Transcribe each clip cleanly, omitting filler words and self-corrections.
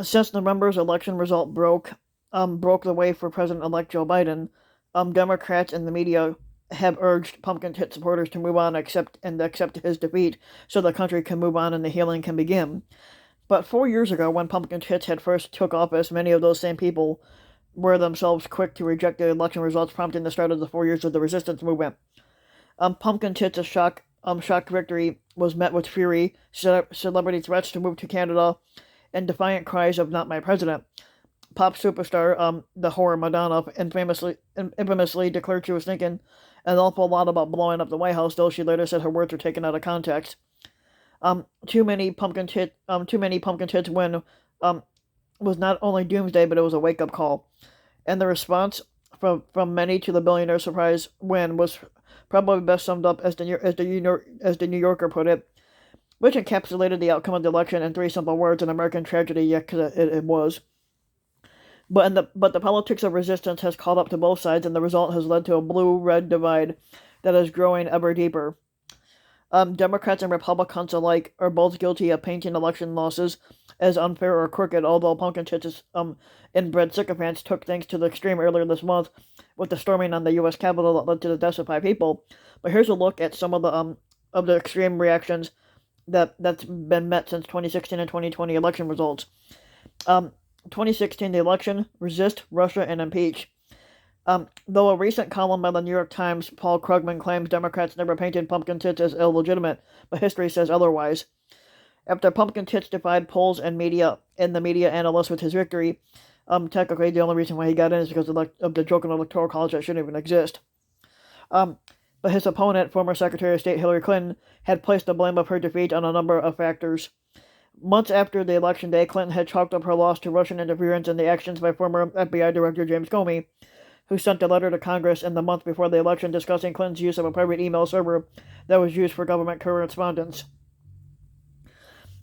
Since November's election result broke the way for President-elect Joe Biden, Democrats and the media have urged Pumpkin Tit supporters to move on accept his defeat so the country can move on and the healing can begin. But 4 years ago, when Pumpkin Tits had first took office, many of those same people were themselves quick to reject the election results, prompting the start of the 4 years of the resistance movement. Pumpkin Tits' shock victory was met with fury, celebrity threats to move to Canada, and defiant cries of "Not my president." Pop superstar, the whore Madonna, infamously declared she was thinking an awful lot about blowing up the White House, though she later said her words were taken out of context. Too many pumpkin tits win was not only doomsday, but it was a wake up call. And the response from many to the billionaire surprise win was probably best summed up as the New Yorker put it, which encapsulated the outcome of the election in three simple words: an American tragedy. Yeah, because it was. But the politics of resistance has caught up to both sides, and the result has led to a blue-red divide that is growing ever deeper. Democrats and Republicans alike are both guilty of painting election losses as unfair or crooked, although Pumpkin Tits inbred sycophants took things to the extreme earlier this month with the storming on the U.S. Capitol that led to the deaths of 5 people. But here's a look at some of the extreme reactions that's been met since 2016 and 2020 election results. 2016, the election: resist, Russia, and impeach. Though a recent column by the New York Times, Paul Krugman, claims Democrats never painted Pumpkin Tits as illegitimate, but history says otherwise. After Pumpkin Tits defied polls and the media analysts with his victory, technically the only reason why he got in is because of the joke in the Electoral College that shouldn't even exist. But his opponent, former Secretary of State Hillary Clinton, had placed the blame of her defeat on a number of factors. Months after the election day, Clinton had chalked up her loss to Russian interference in the actions by former FBI Director James Comey, who sent a letter to Congress in the month before the election discussing Clinton's use of a private email server that was used for government correspondence.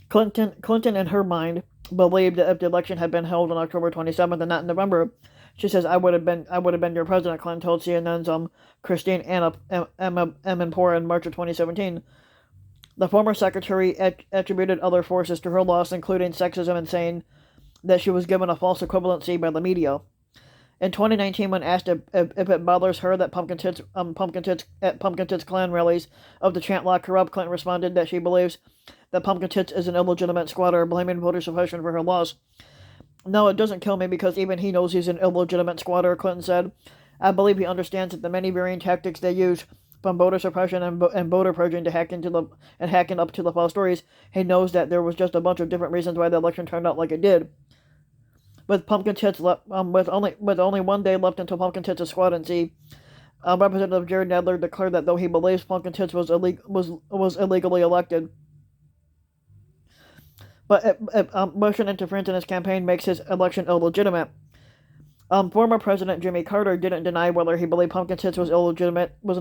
Clinton, in her mind, believed that if the election had been held on October 27th and not in November, she says, I would have been your president," Clinton told CNN's Christine Amanpour in March of 2017. The former secretary attributed other forces to her loss, including sexism, and saying that she was given a false equivalency by the media. In 2019, when asked if it bothers her that Pumpkin Tits Klan rallies of the chant "Lock her up," Clinton responded that she believes that Pumpkin Tits is an illegitimate squatter, blaming voter suppression for her loss. "No, it doesn't kill me because even he knows he's an illegitimate squatter," Clinton said. "I believe he understands that the many varying tactics they use, from voter suppression and voter purging to hacking up to the false stories, he knows that there was just a bunch of different reasons why the election turned out like it did." With Pumpkin Tits with only 1 day left until Pumpkin Tits is squad and see, Representative Jared Nadler declared that though he believes Pumpkin Tits was illegally elected, but Russian interference in his campaign makes his election illegitimate. Former President Jimmy Carter didn't deny whether he believed Pumpkin Tits was an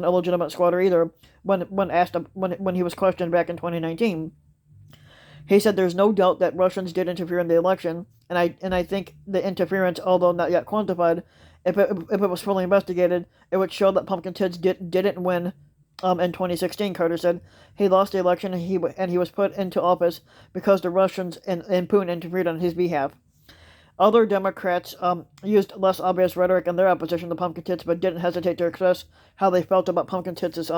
illegitimate squatter either when he was questioned back in 2019. He said there's no doubt that Russians did interfere in the election, and I think the interference, although not yet quantified, if it was fully investigated, it would show that Pumpkin Tits didn't win. In 2016, Carter said he lost the election and he was put into office because the Russians and Putin interfered on his behalf. Other Democrats used less obvious rhetoric in their opposition to Pumpkin Tits, but didn't hesitate to express how they felt about Pumpkin Tits'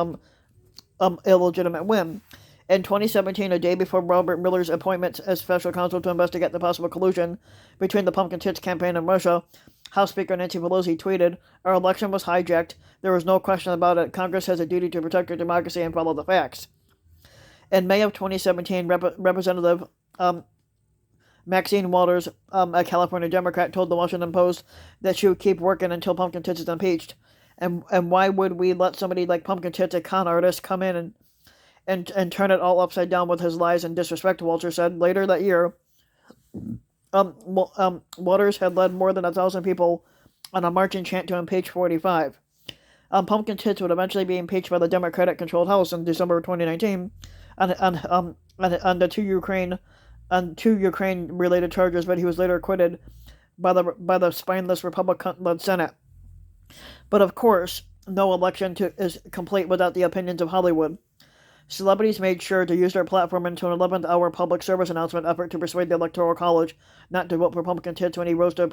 illegitimate win. In 2017, a day before Robert Mueller's appointment as special counsel to investigate the possible collusion between the Pumpkin Tits campaign and Russia, House Speaker Nancy Pelosi tweeted, "Our election was hijacked. There was no question about it. Congress has a duty to protect our democracy and follow the facts." In May of 2017, Representative Maxine Waters, a California Democrat, told the Washington Post that she would keep working until Pumpkin Tits is impeached. And why would we let somebody like Pumpkin Tits, a con artist, come in and turn it all upside down with his lies and disrespect, Walter said. Later that year, Waters had led more than 1,000 people on a marching chant to impeach 45. Pumpkin Tits would eventually be impeached by the Democratic-controlled House in December of 2019 on the two Ukraine-related charges, but he was later acquitted by the spineless Republican-led Senate. But of course, no election is complete without the opinions of Hollywood. Celebrities made sure to use their platform into an 11th hour public service announcement effort to persuade the Electoral College not to vote for pumpkin tits when he rose to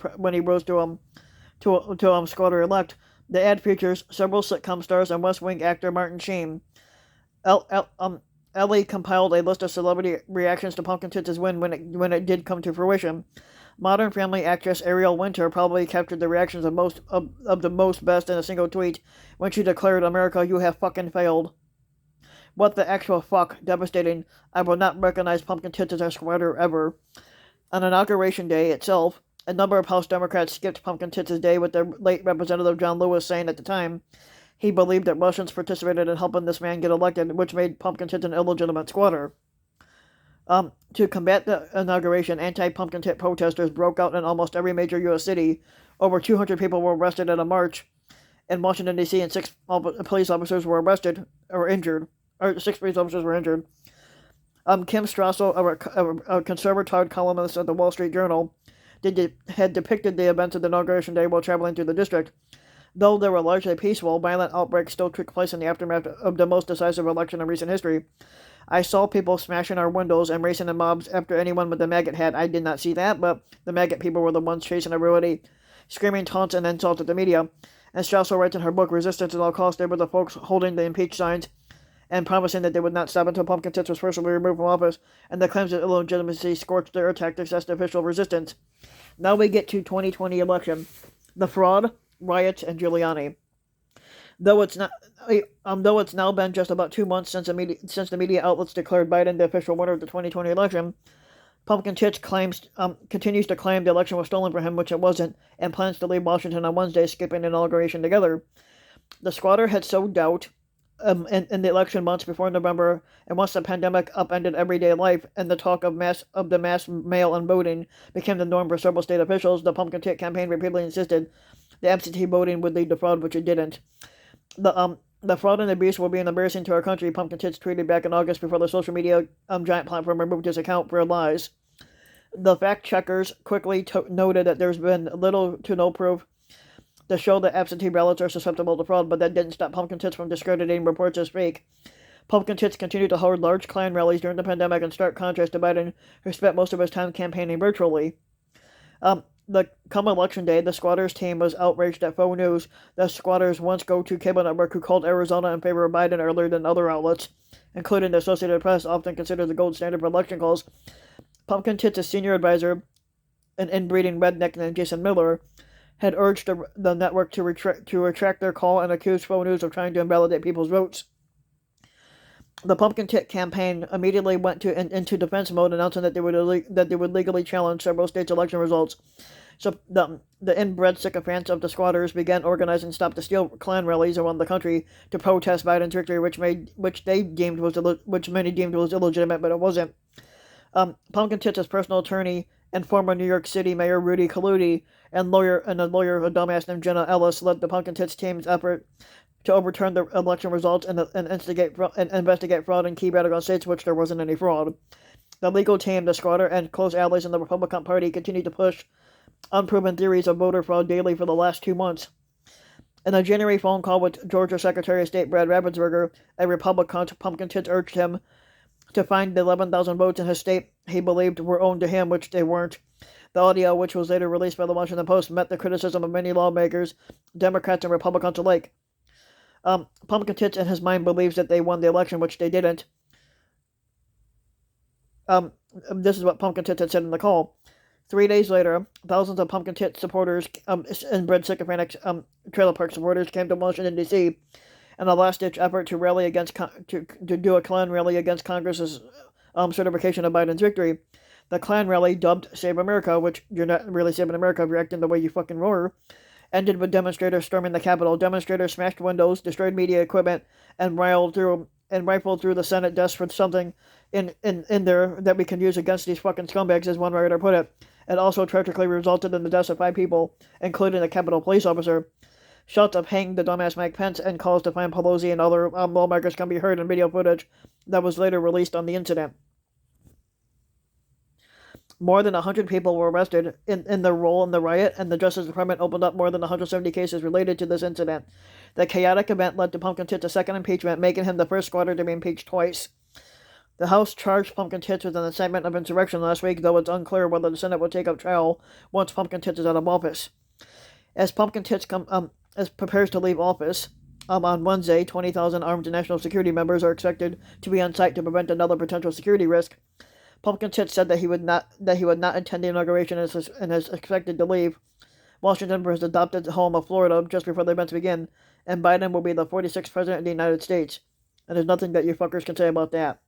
squatter elect. The ad features several sitcom stars and West Wing actor Martin Sheen. Ellie compiled a list of celebrity reactions to Pumpkin Tits' win when it did come to fruition. Modern Family actress Ariel Winter probably captured the reactions of the most best in a single tweet when she declared, "America, you have fucking failed." What the actual fuck? Devastating. I will not recognize Pumpkin Tits as our squatter ever. On Inauguration Day itself, a number of House Democrats skipped Pumpkin Tits' day, with their late Representative John Lewis saying at the time he believed that Russians participated in helping this man get elected, which made Pumpkin Tits an illegitimate squatter. To combat the inauguration, anti-Pumpkin Tit protesters broke out in almost every major U.S. city. Over 200 people were arrested at a march in Washington, D.C., and 6 police officers were arrested or injured. Or 6 police officers were injured. Kim Strassel, a conservative columnist at the Wall Street Journal, had depicted the events of the inauguration day while traveling through the district. Though they were largely peaceful, violent outbreaks still took place in the aftermath of the most decisive election in recent history. I saw people smashing our windows and racing in mobs after anyone with a maggot hat. I did not see that, but the maggot people were the ones chasing everybody, screaming taunts and insults at the media. And Strassel writes in her book, Resistance at All Costs, they were the folks holding the impeach signs and promising that they would not stop until Pumpkin Tits was forcibly removed from office, and the claims of illegitimacy scorched their tactics as the official resistance. Now we get to 2020 election. The fraud, riots, and Giuliani. Though it's now been just about 2 months since the media outlets declared Biden the official winner of the 2020 election, Pumpkin Tits continues to claim the election was stolen from him, which it wasn't, and plans to leave Washington on Wednesday, skipping the inauguration together. The squatter had sowed doubt in the election months before November, and once the pandemic upended everyday life and the talk of the mass mail-in voting became the norm for several state officials, the Pumpkin Tit campaign repeatedly insisted the absentee voting would lead to fraud, which it didn't. The fraud and abuse will be embarrassing to our country, Pumpkin Tits tweeted back in August before the social media giant platform removed his account for lies. The fact checkers quickly noted that there's been little to no proof to show that absentee ballots are susceptible to fraud, but that didn't stop Pumpkin Tits from discrediting reports as fake. Pumpkin Tits continued to hold large Klan rallies during the pandemic, in stark contrast to Biden, who spent most of his time campaigning virtually. Come election day, the squatters team was outraged at faux news. The squatters' once go-to cable network, who called Arizona in favor of Biden earlier than other outlets, including the Associated Press, often considered the gold standard for election calls. Pumpkin Tits' senior advisor, an inbreeding redneck named Jason Miller, had urged the network to retract their call and accused faux news of trying to invalidate people's votes. The Pumpkin Tit campaign immediately went into defense mode, announcing that they would legally challenge several states' election results. So the inbred sycophants of the squatters began organizing Stop the Steal Klan rallies around the country to protest Biden's victory, which many deemed was illegitimate, but it wasn't. Pumpkin Tits' personal attorney and former New York City Mayor Rudy Giuliani and a lawyer, a dumbass named Jenna Ellis, led the Pumpkin Tits team's effort to overturn the election results and investigate fraud in key battleground states, which there wasn't any fraud. The legal team, the squatter, and close allies in the Republican Party continued to push unproven theories of voter fraud daily for the last 2 months. In a January phone call with Georgia Secretary of State Brad Raffensperger, a Republican, Pumpkin Tits urged him to find the 11,000 votes in his state he believed were owned to him, which they weren't. The audio, which was later released by the Washington Post, met the criticism of many lawmakers, Democrats and Republicans alike. Pumpkin Tits, in his mind, believes that they won the election, which they didn't. This is what Pumpkin Tits had said in the call. 3 days later, thousands of Pumpkin Tits supporters and bread sycophantic trailer park supporters came to Washington, D.C. in a last-ditch effort to rally against to do a Klan rally against Congress's certification of Biden's victory. The Klan rally, dubbed Save America, which you're not really saving America if you're acting the way you fucking roar, ended with demonstrators storming the Capitol. Demonstrators smashed windows, destroyed media equipment, and rifled through the Senate desk for something in there that we can use against these fucking scumbags, as one writer put it. It also tragically resulted in the deaths of 5 people, including a Capitol police officer. Shots of "hang the dumbass Mike Pence" and calls to find Pelosi and other lawmakers can be heard in video footage that was later released on the incident. More than 100 people were arrested in their role in the riot, and the Justice Department opened up more than 170 cases related to this incident. The chaotic event led to Pumpkin Tits' second impeachment, making him the first squatter to be impeached twice. The House charged Pumpkin Tits with an incitement of insurrection last week, though it's unclear whether the Senate will take up trial once Pumpkin Tits is out of office. As Pumpkin Tits prepares to leave office, on Wednesday, 20,000 armed national security members are expected to be on site to prevent another potential security risk. Pumpkin Tits said that he would not attend the inauguration and is expected to leave. Washington was adopted home of Florida just before the events begin, and Biden will be the 46th president of the United States. And there's nothing that you fuckers can say about that.